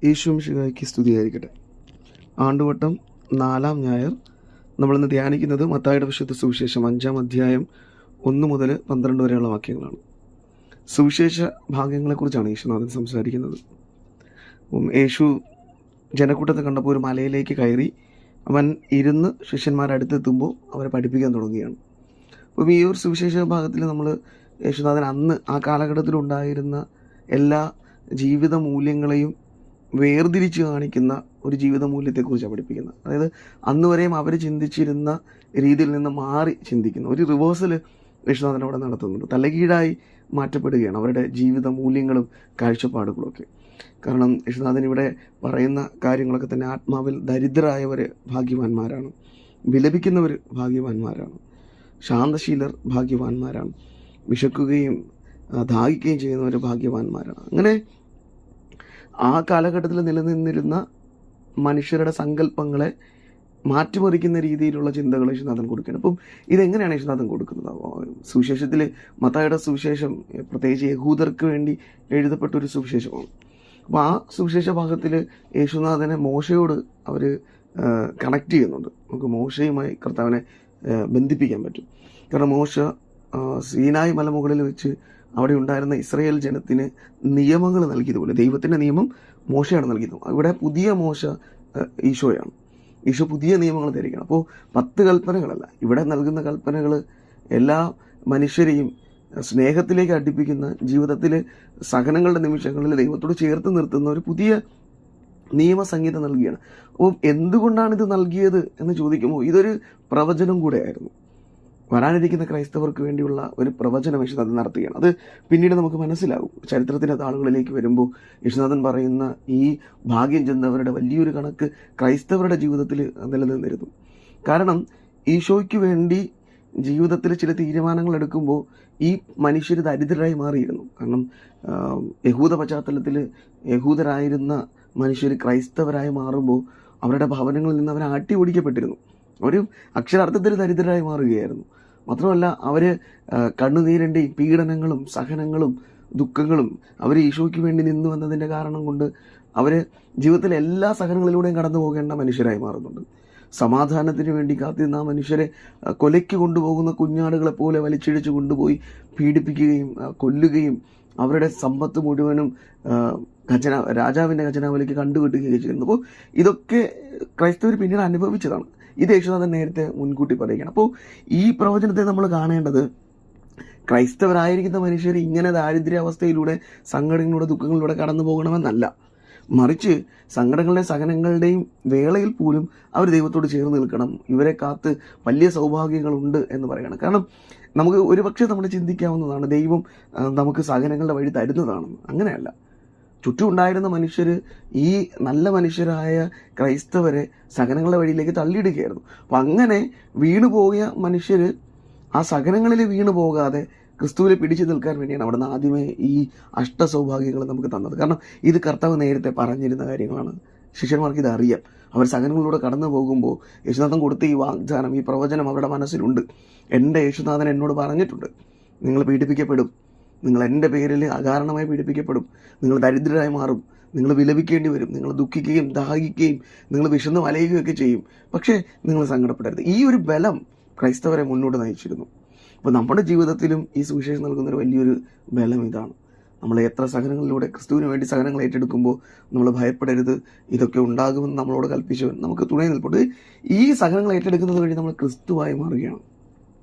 യേശുമിശിഹായ്ക്ക് സ്തുതിയായിരിക്കട്ടെ. ആണ്ടുവട്ടം 4-ാം ഞായർ നമ്മളിന്ന് ധ്യാനിക്കുന്നത് മത്തായിയുടെ വിശുദ്ധ സുവിശേഷം 5-ാം അധ്യായം 1 മുതൽ 12 വരെയുള്ള വാക്യങ്ങളാണ്. സുവിശേഷ ഭാഗ്യങ്ങളെക്കുറിച്ചാണ് യേശുനാഥൻ സംസാരിക്കുന്നത്. യേശു ജനക്കൂട്ടത്തെ കണ്ടപ്പോൾ ഒരു മലയിലേക്ക് കയറി അവൻ ഇരുന്ന് ശിഷ്യന്മാരുടെ അടുത്തെത്തുമ്പോൾ അവരെ പഠിപ്പിക്കാൻ തുടങ്ങുകയാണ്. അപ്പം ഈ ഒരു സുവിശേഷ ഭാഗത്തിൽ നമ്മൾ യേശുനാഥൻ അന്ന് ആ കാലഘട്ടത്തിലുണ്ടായിരുന്ന എല്ലാ ജീവിത മൂല്യങ്ങളെയും വേർതിരിച്ച് കാണിക്കുന്ന ഒരു ജീവിത മൂല്യത്തെക്കുറിച്ചാണ് പഠിപ്പിക്കുന്നത്. അതായത് അന്ന് വരെയും അവർ ചിന്തിച്ചിരുന്ന രീതിയിൽ നിന്ന് മാറി ചിന്തിക്കുന്ന ഒരു റിവേഴ്സൽ യേശുനാഥൻ അവിടെ നടത്തുന്നുണ്ട്. തലകീഴായി മാറ്റപ്പെടുകയാണ് അവരുടെ ജീവിത മൂല്യങ്ങളും കാഴ്ചപ്പാടുകളൊക്കെ. കാരണം യേശുനാഥൻ ഇവിടെ പറയുന്ന കാര്യങ്ങളൊക്കെ തന്നെ ആത്മാവിൽ ദരിദ്രരായവർ ഭാഗ്യവാന്മാരാണ്, വിലപിക്കുന്നവർ ഭാഗ്യവാന്മാരാണ്, ശാന്തശീലർ ഭാഗ്യവാന്മാരാണ്, വിശക്കുകയും ദാഹിക്കുകയും ചെയ്യുന്നവർ ഭാഗ്യവാന്മാരാണ്. അങ്ങനെ ആ കാലഘട്ടത്തിൽ നിലനിന്നിരുന്ന മനുഷ്യരുടെ സങ്കല്പങ്ങളെ മാറ്റിമറിക്കുന്ന രീതിയിലുള്ള ചിന്തകൾ യേശുനാഥൻ കൊടുക്കുകയാണ്. അപ്പം ഇതെങ്ങനെയാണ് യേശുനാഥൻ കൊടുക്കുന്നത്? സുവിശേഷത്തിൽ മത്തായിയുടെ സുവിശേഷം പ്രത്യേകിച്ച് യഹൂദർക്ക് വേണ്ടി എഴുതപ്പെട്ട ഒരു സുവിശേഷമാണ്. അപ്പോൾ ആ സുവിശേഷ ഭാഗത്തിൽ യേശുനാഥനെ മോശയോട് അവർ കണക്ട് ചെയ്യുന്നുണ്ട്. നമുക്ക് മോശയുമായി കർത്താവിനെ ബന്ധിപ്പിക്കാൻ പറ്റും. കാരണം മോശ സീനായി മലമുകളിൽ വെച്ച് അവിടെ ഉണ്ടായിരുന്ന ഇസ്രായേൽ ജനത്തിന് നിയമങ്ങൾ നൽകിയതുപോലെ ദൈവത്തിൻ്റെ നിയമം മോശയാണ് നൽകിയത്. ഇവിടെ പുതിയ മോശ ഈശോയാണ്. ഈശോ പുതിയ നിയമങ്ങൾ തരികയാണ്. അപ്പോൾ 10 കൽപ്പനകളല്ല, ഇവിടെ നൽകുന്ന കൽപ്പനകൾ എല്ലാ മനുഷ്യരെയും സ്നേഹത്തിലേക്ക് അടുപ്പിക്കുന്ന, ജീവിതത്തിൽ സഹനങ്ങളുടെ നിമിഷങ്ങളിൽ ദൈവത്തോട് ചേർത്ത് നിർത്തുന്ന ഒരു പുതിയ നിയമസംഹിത നൽകുകയാണ്. അപ്പോൾ എന്തുകൊണ്ടാണ് ഇത് നൽകിയത് എന്ന് ചോദിക്കുമ്പോൾ ഇതൊരു പ്രവചനം കൂടെയായിരുന്നു. വരാനിരിക്കുന്ന ക്രൈസ്തവർക്ക് വേണ്ടിയുള്ള ഒരു പ്രവചനം യേശുനാഥൻ നടത്തുകയാണ്. അത് പിന്നീട് നമുക്ക് മനസ്സിലാകും. ചരിത്രത്തിൻ്റെ താളുകളിലേക്ക് വരുമ്പോൾ യേശുനാഥൻ പറയുന്ന ഈ ഭാഗ്യം ചെന്നവരുടെ വലിയൊരു കണക്ക് ക്രൈസ്തവരുടെ ജീവിതത്തിൽ നിലനിന്നിരുന്നു. കാരണം ഈശോയ്ക്ക് വേണ്ടി ജീവിതത്തിൽ ചില തീരുമാനങ്ങൾ എടുക്കുമ്പോൾ ഈ മനുഷ്യർ ദരിദ്രരായി മാറിയിരുന്നു. കാരണം യഹൂദ പശ്ചാത്തലത്തിൽ യഹൂദരായിരുന്ന മനുഷ്യർ ക്രൈസ്തവരായി മാറുമ്പോൾ അവരുടെ ഭവനങ്ങളിൽ നിന്ന് അവർ ആട്ടി ഓടിക്കപ്പെട്ടിരുന്നു. ഒരു അക്ഷരാർത്ഥത്തിൽ ദരിദ്രരായി മാറുകയായിരുന്നു. മാത്രമല്ല അവർ കണ്ണുനീരിൻ്റെയും പീഡനങ്ങളും സഹനങ്ങളും ദുഃഖങ്ങളും അവർ ഈശോയ്ക്ക് വേണ്ടി നിന്നു എന്നതിൻ്റെ കാരണം കൊണ്ട് അവർ ജീവിതത്തിലെ എല്ലാ സഹനങ്ങളിലൂടെയും കടന്നു പോകേണ്ട മനുഷ്യരായി മാറുന്നുണ്ട്. സമാധാനത്തിന് വേണ്ടി കാത്തിരുന്ന ആ മനുഷ്യരെ കൊലയ്ക്ക് കൊണ്ടുപോകുന്ന കുഞ്ഞാടുകളെ പോലെ വലിച്ചിഴച്ച് കൊണ്ടുപോയി പീഡിപ്പിക്കുകയും കൊല്ലുകയും അവരുടെ സമ്പത്ത് മുഴുവനും രാജാവിൻ്റെ ഖജനാവിലേക്ക് കണ്ടുകെട്ടുകയും ചെയ്യുന്നു. അപ്പോൾ ഇതൊക്കെ ക്രൈസ്തവർ പിന്നീട് അനുഭവിച്ചതാണ്. ഇത് യേശുനാഥൻ നേരത്തെ മുൻകൂട്ടി പറയുകയാണ്. അപ്പോൾ ഈ പ്രവചനത്തെ നമ്മൾ കാണേണ്ടത് ക്രൈസ്തവരായിരിക്കുന്ന മനുഷ്യർ ഇങ്ങനെ ദാരിദ്ര്യാവസ്ഥയിലൂടെ സങ്കടങ്ങളിലൂടെ ദുഃഖങ്ങളിലൂടെ കടന്നു പോകണമെന്നല്ല, മറിച്ച് സങ്കടങ്ങളുടെയും സഹനങ്ങളുടെയും വേളയിൽ പോലും അവർ ദൈവത്തോട് ചേർന്ന് നിൽക്കണം. ഇവരെ കാത്ത് വലിയ സൗഭാഗ്യങ്ങളുണ്ട് എന്ന് പറയണം. കാരണം നമുക്ക് ഒരുപക്ഷെ നമ്മൾ ചിന്തിക്കാവുന്നതാണ് ദൈവം നമുക്ക് സഹനങ്ങളുടെ വഴി തരുന്നതാണെന്ന്. അങ്ങനെയല്ല. ചുറ്റും ഉണ്ടായിരുന്ന മനുഷ്യർ ഈ നല്ല മനുഷ്യരായ ക്രൈസ്തവരെ സഹനങ്ങളുടെ വഴിയിലേക്ക് തള്ളിയിടുകയായിരുന്നു. അപ്പം അങ്ങനെ വീണുപോയ മനുഷ്യർ ആ സഹനങ്ങളിൽ വീണു പോകാതെ ക്രിസ്തുവിൽ പിടിച്ചു നിൽക്കാൻ വേണ്ടിയാണ് അവിടുന്ന് ആദ്യമേ ഈ അഷ്ടസൗഭാഗ്യങ്ങൾ നമുക്ക് തന്നത്. കാരണം ഇത് കർത്താവ് നേരത്തെ പറഞ്ഞിരുന്ന കാര്യങ്ങളാണ്. ശിഷ്യന്മാർക്ക് ഇത് അറിയാം. അവർ സഹനങ്ങളിലൂടെ കടന്നു പോകുമ്പോൾ യേശുനാഥൻ കൊടുത്ത ഈ വാഗ്ദാനം, ഈ പ്രവചനം അവരുടെ മനസ്സിലുണ്ട്. എൻ്റെ യേശുനാഥൻ എന്നോട് പറഞ്ഞിട്ടുണ്ട്, നിങ്ങൾ പീഡിപ്പിക്കപ്പെടും, നിങ്ങൾ എൻ്റെ പേരിൽ അകാരണമായി പീഡിപ്പിക്കപ്പെടും, നിങ്ങൾ ദരിദ്രരായി മാറും, നിങ്ങൾ വിലപിക്കേണ്ടി വരും, നിങ്ങൾ ദുഃഖിക്കുകയും ദാഹിക്കുകയും നിങ്ങൾ വിശന്ന് വലയുകയൊക്കെ ചെയ്യും, പക്ഷേ നിങ്ങൾ സങ്കടപ്പെടരുത്. ഈ ഒരു ബലം ക്രൈസ്തവരെ മുന്നോട്ട് നയിച്ചിരുന്നു. അപ്പോൾ നമ്മുടെ ജീവിതത്തിലും ഈ സുവിശേഷം നൽകുന്നൊരു വലിയൊരു ബലം ഇതാണ്. നമ്മൾ എത്ര സഹനങ്ങളിലൂടെ ക്രിസ്തുവിന് വേണ്ടി സഹനങ്ങൾ ഏറ്റെടുക്കുമ്പോൾ നമ്മൾ ഭയപ്പെടരുത്, ഇതൊക്കെ ഉണ്ടാകുമെന്ന് നമ്മളോട് കൽപ്പിച്ചവൻ നമുക്ക് തുണை നിൽപ്പുണ്ട്. ഈ സഹനങ്ങൾ ഏറ്റെടുക്കുന്നത് വഴി നമ്മൾ ക്രിസ്തുവായി മാറുകയാണ്.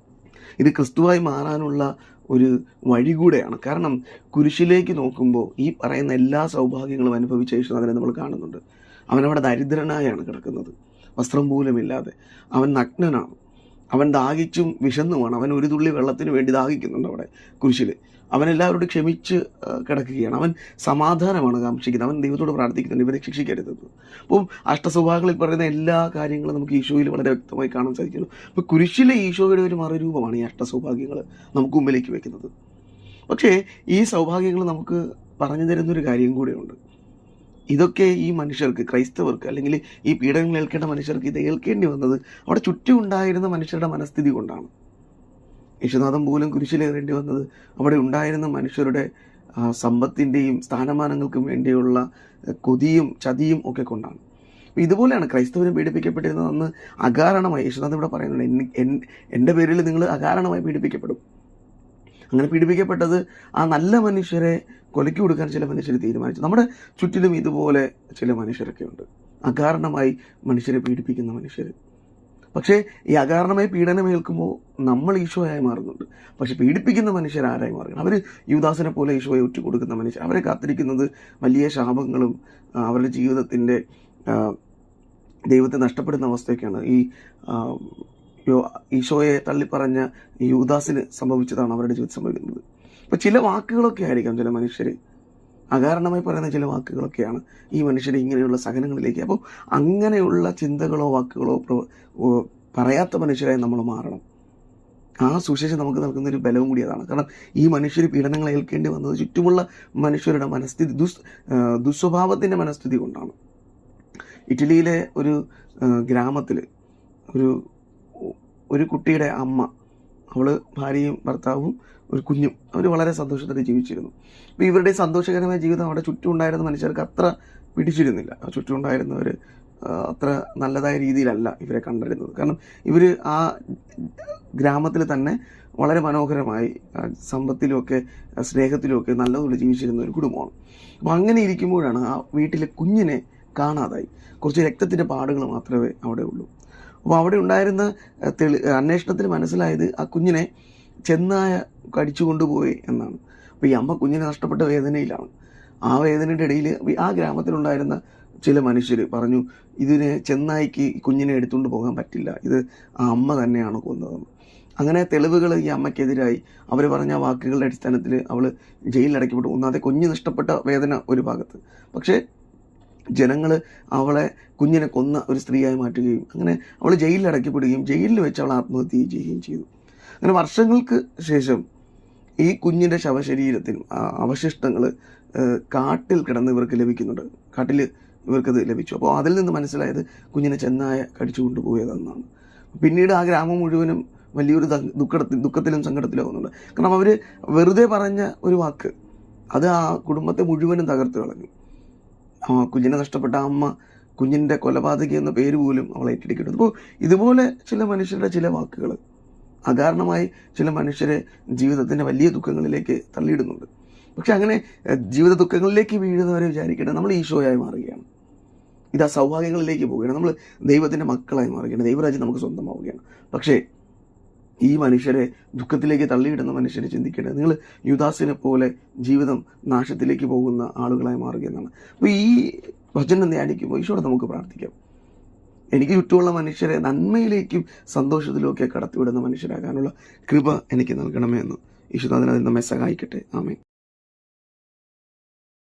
ഇത് ക്രിസ്തുവായി മാറാനുള്ള ഒരു വഴി കൂടെയാണ്. കാരണം കുരിശിലേക്ക് നോക്കുമ്പോൾ ഈ പറയുന്ന എല്ലാ സൗഭാഗ്യങ്ങളും അനുഭവിച്ച യേശുനാഥനെ നമ്മൾ കാണുന്നുണ്ട്. അവനവിടെ ദരിദ്രനായാണ് കിടക്കുന്നത്, വസ്ത്രം പോലുമില്ലാതെ. അവൻ നഗ്നനാണ്, അവൻ ദാഹിച്ചും വിശന്നുമാണ്. അവൻ ഒരു തുള്ളി വെള്ളത്തിന് വേണ്ടി ദാഹിക്കുന്നുണ്ട് അവിടെ കുരിശിൽ. അവൻ എല്ലാവരോടും ക്ഷമിച്ച് കിടക്കുകയാണ്. അവൻ സമാധാനമാണ് കാക്ഷിക്കുന്നത്. അവൻ ദൈവത്തോട് പ്രാർത്ഥിക്കുന്നുണ്ട്, ഇവരെ ശിക്ഷിക്കരുത്. അപ്പം അഷ്ടസ്വഭാവങ്ങളിൽ പറയുന്ന എല്ലാ കാര്യങ്ങളും നമുക്ക് ഈശോയിൽ വളരെ വ്യക്തമായി കാണാൻ സാധിക്കുന്നു. അപ്പോൾ കുരിശിലെ ഈശോയുടെ ഒരു മറുരൂപമാണ് ഈ അഷ്ടസൗഭാഗ്യങ്ങൾ നമുക്ക് മുമ്പിലേക്ക് വെക്കുന്നത്. പക്ഷേ ഈ സൗഭാഗ്യങ്ങൾ നമുക്ക് പറഞ്ഞു തരുന്നൊരു കാര്യം കൂടെയുണ്ട്. ഇതൊക്കെ ഈ മനുഷ്യർക്ക്, ക്രൈസ്തവർക്ക്, അല്ലെങ്കിൽ ഈ പീഡനങ്ങൾ ഏൽക്കേണ്ട മനുഷ്യർക്ക് ഇത് ഏൽക്കേണ്ടി വന്നത് അവിടെ ചുറ്റും ഉണ്ടായിരുന്ന മനുഷ്യരുടെ മനസ്ഥിതി കൊണ്ടാണ്. യേശുനാഥൻ പോലും കുരിശിലേറേണ്ടി വന്നത് അവിടെ ഉണ്ടായിരുന്ന മനുഷ്യരുടെ സമ്പത്തിൻ്റെയും സ്ഥാനമാനങ്ങൾക്കും വേണ്ടിയുള്ള കൊതിയും ചതിയും ഒക്കെ കൊണ്ടാണ്. അപ്പോൾ ഇതുപോലെയാണ് ക്രൈസ്തവന് പീഡിപ്പിക്കപ്പെട്ടിരുന്നത്. അന്ന് അകാരണമായി, യേശുനാഥൻ ഇവിടെ പറയുന്നുണ്ട്, എൻ്റെ പേരിൽ നിങ്ങൾ അകാരണമായി പീഡിപ്പിക്കപ്പെടും. അങ്ങനെ പീഡിപ്പിക്കപ്പെട്ടത് ആ നല്ല മനുഷ്യരെ കൊലയ്ക്ക് കൊടുക്കാൻ ചില മനുഷ്യർ തീരുമാനിച്ചു. നമ്മുടെ ചുറ്റിലും ഇതുപോലെ ചില മനുഷ്യരൊക്കെ ഉണ്ട്, അകാരണമായി മനുഷ്യരെ പീഡിപ്പിക്കുന്ന മനുഷ്യർ. പക്ഷേ ഈ അകാരണമായി പീഡനമേൽക്കുമ്പോൾ നമ്മൾ ഈശോയായി മാറുന്നുണ്ട്. പക്ഷെ പീഡിപ്പിക്കുന്ന മനുഷ്യർ ആരായി മാറുകയാണ്? അവർ യൂദാസിനെ പോലെ ഈശോയെ ഒറ്റുകൊടുക്കുന്ന മനുഷ്യർ. അവരെ കാത്തിരിക്കുന്നത് വലിയ ശാപങ്ങളും അവരുടെ ജീവിതത്തിൻ്റെ ദൈവത്തെ നഷ്ടപ്പെടുന്ന അവസ്ഥയൊക്കെയാണ്. ഈ ഈശോയെ തള്ളിപ്പറഞ്ഞ യൂദാസിന് സംഭവിച്ചതാണ് അവരുടെ ജീവിതത്തിൽ സംഭവിക്കുന്നത്. അപ്പോൾ ചില വാക്കുകളൊക്കെ ആയിരിക്കാം ചില മനുഷ്യർ അകാരണമായി പറയുന്ന ചില വാക്കുകളൊക്കെയാണ് ഈ മനുഷ്യരെ ഇങ്ങനെയുള്ള സഹനങ്ങളിലേക്ക്. അപ്പോൾ അങ്ങനെയുള്ള ചിന്തകളോ വാക്കുകളോ പറയാത്ത മനുഷ്യരായി നമ്മൾ മാറണം. ആ സുവിശേഷം നമുക്ക് നൽകുന്നൊരു ബലവും കൂടി അതാണ്. കാരണം ഈ മനുഷ്യർ പീഡനങ്ങൾ ഏൽക്കേണ്ടി വന്നത് ചുറ്റുമുള്ള മനുഷ്യരുടെ മനസ്ഥിതി, ദുസ്വഭാവത്തിൻ്റെ മനസ്ഥിതി കൊണ്ടാണ്. ഇറ്റലിയിലെ ഒരു ഗ്രാമത്തിൽ ഒരു കുട്ടിയുടെ അമ്മ, അവൾ ഭാര്യയും ഭർത്താവും ഒരു കുഞ്ഞും, അവർ വളരെ സന്തോഷത്തോടെ ജീവിച്ചിരുന്നു. അപ്പോൾ ഇവരുടെ സന്തോഷകരമായ ജീവിതം അവിടെ ചുറ്റും ഉണ്ടായിരുന്ന മനുഷ്യർക്ക് അത്ര പിടിച്ചിരുന്നില്ല. ചുറ്റും ഉണ്ടായിരുന്നവർ അത്ര നല്ലതായ രീതിയിലല്ല ഇവരെ കണ്ടിരുന്നത്. കാരണം ഇവർ ആ ഗ്രാമത്തിൽ തന്നെ വളരെ മനോഹരമായി സമ്പത്തിലുമൊക്കെ സ്നേഹത്തിലുമൊക്കെ നല്ലതുപോലെ ജീവിച്ചിരുന്ന ഒരു കുടുംബമാണ്. അപ്പോൾ അങ്ങനെ ഇരിക്കുമ്പോഴാണ് ആ വീട്ടിലെ കുഞ്ഞിനെ കാണാതായി. കുറച്ച് രക്തത്തിൻ്റെ പാടുകൾ മാത്രമേ അവിടെ ഉള്ളൂ. അപ്പോൾ അവിടെ ഉണ്ടായിരുന്ന അന്വേഷണത്തിൽ മനസ്സിലായത് ആ കുഞ്ഞിനെ ചെന്നായ കടിച്ചു കൊണ്ടുപോയി എന്നാണ്. അപ്പോൾ ഈ അമ്മ കുഞ്ഞിനെ നഷ്ടപ്പെട്ട വേദനയിലാണ്. ആ വേദനയുടെ ഇടയിൽ ആ ഗ്രാമത്തിലുണ്ടായിരുന്ന ചില മനുഷ്യർ പറഞ്ഞു, ഇതിനെ ചെന്നായിക്ക് കുഞ്ഞിനെ എടുത്തുകൊണ്ട് പോകാൻ പറ്റില്ല, ഇത് ആ അമ്മ തന്നെയാണ് കൊന്നതെന്ന്. അങ്ങനെ തെളിവുകൾ ഈ അമ്മയ്ക്കെതിരായി അവർ പറഞ്ഞ വാക്കുകളുടെ അടിസ്ഥാനത്തിൽ അവൾ ജയിലിൽ അടയ്ക്കപ്പെട്ടു. ഒന്നാമത്തെ കുഞ്ഞ് നഷ്ടപ്പെട്ട വേദന ഒരു ഭാഗത്ത്, പക്ഷേ ജനങ്ങൾ അവളെ കുഞ്ഞിനെ കൊന്ന ഒരു സ്ത്രീയായി മാറ്റുകയും അങ്ങനെ അവൾ ജയിലിൽ അടയ്ക്കപ്പെടുകയും ജയിലിൽ വെച്ച് അവൾ ആത്മഹത്യ ചെയ്യുകയും ചെയ്തു. അങ്ങനെ വർഷങ്ങൾക്ക് ശേഷം ഈ കുഞ്ഞിൻ്റെ ശവശരീരത്തിന് അവശിഷ്ടങ്ങൾ കാട്ടിൽ കിടന്ന് ഇവർക്ക് ലഭിക്കുന്നുണ്ട്. കാട്ടിൽ ഇവർക്കത് ലഭിച്ചു. അപ്പോൾ അതിൽ നിന്ന് മനസ്സിലായത് കുഞ്ഞിനെ ചെന്നായ കടിച്ചു കൊണ്ടുപോയതെന്നാണ്. പിന്നീട് ആ ഗ്രാമം മുഴുവനും വലിയൊരു ദുഃഖത്തിലും സങ്കടത്തിലും ആവുന്നുണ്ട്. കാരണം അവർ വെറുതെ പറഞ്ഞ ഒരു വാക്ക് അത് ആ കുടുംബത്തെ മുഴുവനും തകർത്ത് കളഞ്ഞു. കുഞ്ഞിനെ നഷ്ടപ്പെട്ട അമ്മ കുഞ്ഞിൻ്റെ കൊലപാതകി എന്ന പേര് പോലും അവൾ ഏറ്റെടുക്കുന്നു. അപ്പോൾ ഇതുപോലെ ചില മനുഷ്യരുടെ ചില വാക്കുകൾ അകാരണമായി ചില മനുഷ്യരെ ജീവിതത്തിൻ്റെ വലിയ ദുഃഖങ്ങളിലേക്ക് തള്ളിയിടുന്നുണ്ട്. പക്ഷെ അങ്ങനെ ജീവിത ദുഃഖങ്ങളിലേക്ക് വീഴുന്നവരെ വിചാരിക്കേണ്ടത് നമ്മൾ ഈശോയായി മാറുകയാണ്. ഇതാ സൗഭാഗ്യങ്ങളിലേക്ക് പോവുകയാണ്, നമ്മൾ ദൈവത്തിൻ്റെ മക്കളായി മാറുകയാണ്, ദൈവരാജ്യം നമുക്ക് സ്വന്തമാവുകയാണ്. പക്ഷേ ഈ മനുഷ്യരെ ദുഃഖത്തിലേക്ക് തള്ളിയിടുന്ന മനുഷ്യരെ ചിന്തിക്കേണ്ടത് നിങ്ങൾ യൂദാസിനെ പോലെ ജീവിതം നാശത്തിലേക്ക് പോകുന്ന ആളുകളായി മാറുകയെന്നാണ്. അപ്പോൾ ഈ വചനം ധ്യാനിക്കുമ്പോൾ ഈശോയോട് നമുക്ക് പ്രാർത്ഥിക്കാം, എനിക്ക് ചുറ്റുമുള്ള മനുഷ്യരെ നന്മയിലേക്കും സന്തോഷത്തിലുമൊക്കെ കടത്തിവിടുന്ന മനുഷ്യരാകാനുള്ള കൃപ എനിക്ക് നൽകണമേ എന്ന്. ഈശോ അതിൽ നമ്മെ സഹായിക്കട്ടെ. ആമേൻ.